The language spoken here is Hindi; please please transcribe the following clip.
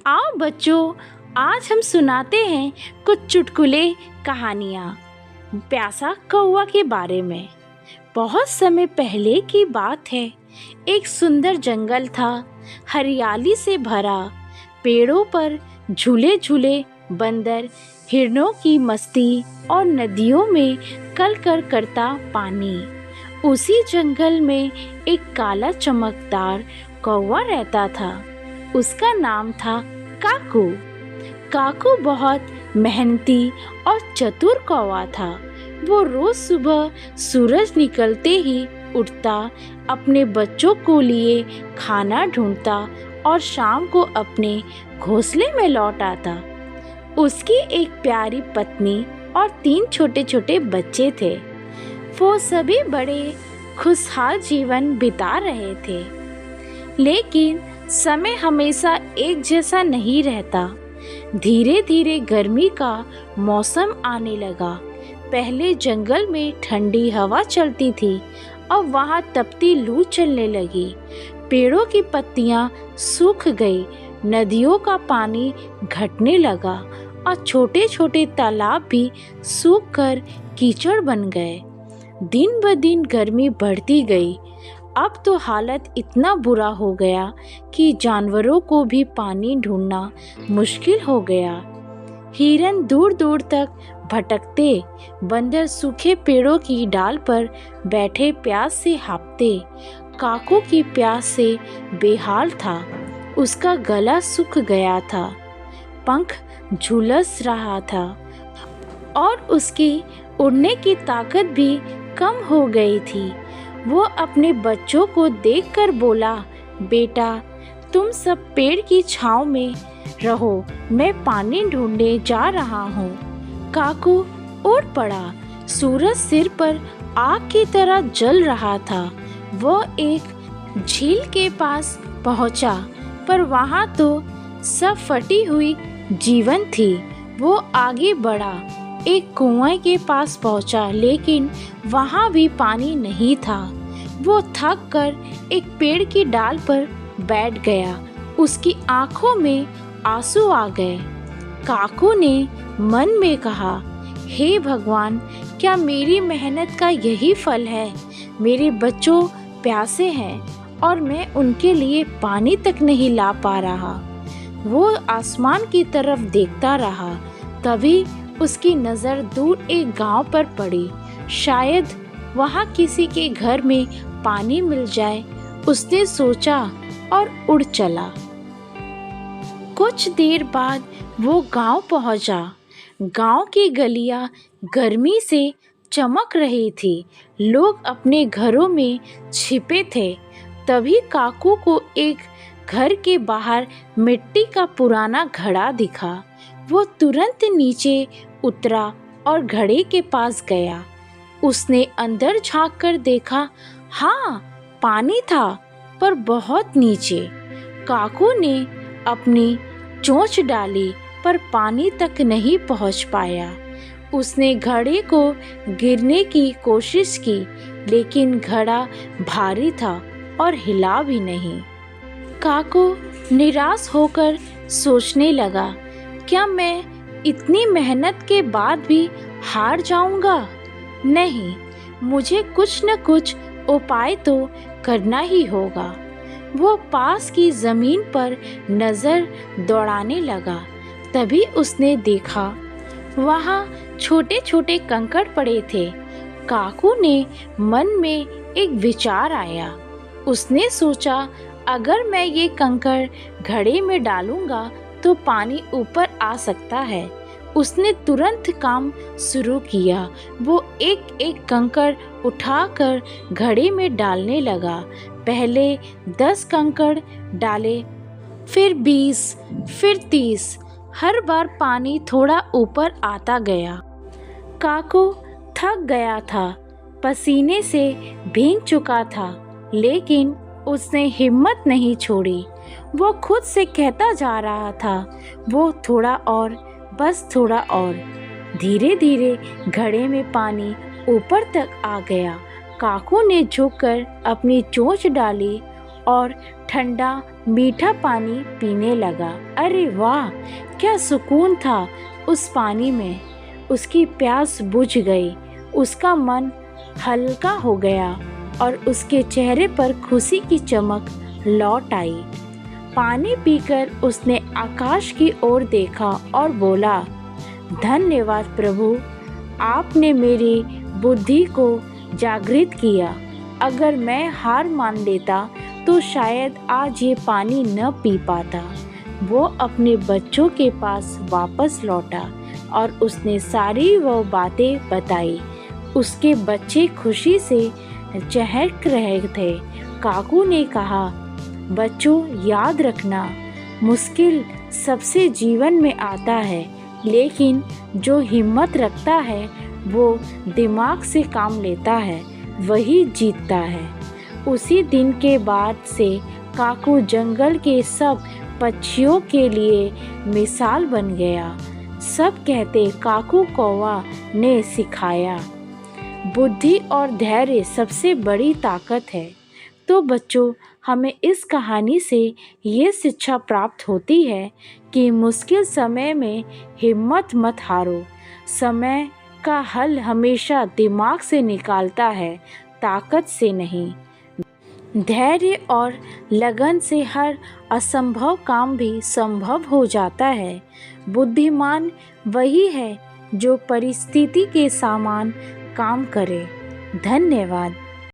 आओ बच्चों, आज हम सुनाते हैं कुछ चुटकुले कहानियाँ प्यासा कौवा के बारे में। बहुत समय पहले की बात है। एक सुंदर जंगल था, हरियाली से भरा। पेड़ों पर झूले झूले बंदर, हिरणों की मस्ती और नदियों में कल कर करता पानी। उसी जंगल में एक काला चमकदार कौवा रहता था। उसका नाम था काकू। काकू बहुत मेहनती और चतुर कौवा था। वो रोज सुबह सूरज निकलते ही उठता, अपने बच्चों को लिए खाना ढूंढता और शाम को अपने घोंसले में लौट आता। उसकी एक प्यारी पत्नी और 3 छोटे छोटे बच्चे थे। वो सभी बड़े खुशहाल जीवन बिता रहे थे। लेकिन समय हमेशा एक जैसा नहीं रहता। धीरे धीरे गर्मी का मौसम आने लगा। पहले जंगल में ठंडी हवा चलती थी, अब वहाँ तपती लू चलने लगी। पेड़ों की पत्तियाँ सूख गई, नदियों का पानी घटने लगा और छोटे छोटे तालाब भी सूख कर कीचड़ बन गए। दिन ब दिन गर्मी बढ़ती गई। अब तो हालत इतना बुरा हो गया कि जानवरों को भी पानी ढूंढना मुश्किल हो गया। हिरन दूर दूर तक भटकते, बंदर सूखे पेड़ों की डाल पर बैठे प्यास से हांफते। काकू की प्यास से बेहाल था। उसका गला सूख गया था, पंख झुलस रहा था और उसकी उड़ने की ताकत भी कम हो गई थी। वो अपने बच्चों को देखकर बोला, बेटा, तुम सब पेड़ की छांव में रहो, मैं पानी ढूंढने जा रहा हूँ। काकू उड़ पड़ा। सूरज सिर पर आग की तरह जल रहा था। वो एक झील के पास पहुँचा, पर वहाँ तो सब फटी हुई जीवन थी। वो आगे बढ़ा, एक कुएं के पास पहुंचा, लेकिन वहां भी पानी नहीं था। वो थक कर एक पेड़ की डाल पर बैठ गया। उसकी आंखों में आंसू आ गए। काकू ने मन में कहा, हे भगवान, क्या मेरी मेहनत का यही फल है? मेरे बच्चों प्यासे हैं और मैं उनके लिए पानी तक नहीं ला पा रहा। वो आसमान की तरफ देखता रहा। तभी उसकी नज़र दूर एक गांव पर पड़ी। शायद वहां किसी के घर में पानी मिल जाए। उसने सोचा और उड़ चला। कुछ देर बाद वो गांव पहुंचा। गांव की गलियां गर्मी से चमक रही थी। लोग अपने घरों में छिपे थे। तभी काकू को एक घर के बाहर मिट्टी का पुराना घड़ा दिखा। वो तुरंत नीचे उतरा और घड़े के पास गया। उसने अंदर झांक कर देखा। हाँ, पानी था, पर बहुत नीचे। काकू ने अपनी चोंच डाली, पर पानी तक नहीं पहुंच पाया। उसने घड़े को गिरने की कोशिश की, लेकिन घड़ा भारी था और हिला भी नहीं। काकू निराश होकर सोचने लगा, क्या मैं इतनी मेहनत के बाद भी हार जाऊंगा? नहीं, मुझे कुछ न कुछ उपाय तो करना ही होगा। वो पास की जमीन पर नजर दौड़ाने लगा। तभी उसने देखा, वहाँ छोटे छोटे कंकड़ पड़े थे। काकू ने मन में एक विचार आया। उसने सोचा, अगर मैं ये कंकड़ घड़े में डालूंगा तो पानी ऊपर आ सकता है। उसने तुरंत काम शुरू किया। वो एक एक कंकड़ उठाकर घड़े में डालने लगा। पहले 10 कंकड़ डाले, फिर 20, फिर 30। हर बार पानी थोड़ा ऊपर आता गया। काकू थक गया था, पसीने से भीग चुका था, लेकिन उसने हिम्मत नहीं छोड़ी। वो खुद से कहता जा रहा था, वो थोड़ा और, बस थोड़ा और। धीरे धीरे घड़े में पानी ऊपर तक आ गया। काकू ने झुककर अपनी चोंच डाली और ठंडा मीठा पानी पीने लगा। अरे वाह, क्या सुकून था उस पानी में। उसकी प्यास बुझ गई, उसका मन हल्का हो गया और उसके चेहरे पर खुशी की चमक लौट आई। पानी पीकर उसने आकाश की ओर देखा और बोला, धन्यवाद प्रभु, आपने मेरी बुद्धि को जागृत किया। अगर मैं हार मान लेता तो शायद आज ये पानी न पी पाता। वो अपने बच्चों के पास वापस लौटा और उसने सारी वो बातें बताई। उसके बच्चे खुशी से चहक रहे थे। काकू ने कहा, बच्चों याद रखना, मुश्किल सबसे जीवन में आता है, लेकिन जो हिम्मत रखता है वो दिमाग से काम लेता है, वही जीतता है। उसी दिन के बाद से काकू जंगल के सब पक्षियों के लिए मिसाल बन गया। सब कहते काकू कौवा ने सिखाया, बुद्धि और धैर्य सबसे बड़ी ताकत है। तो बच्चों, हमें इस कहानी से ये शिक्षा प्राप्त होती है कि मुश्किल समय में हिम्मत मत हारो। समय का हल हमेशा दिमाग से निकालता है, ताकत से नहीं। धैर्य और लगन से हर असंभव काम भी संभव हो जाता है। बुद्धिमान वही है जो परिस्थिति के समान काम करे। धन्यवाद।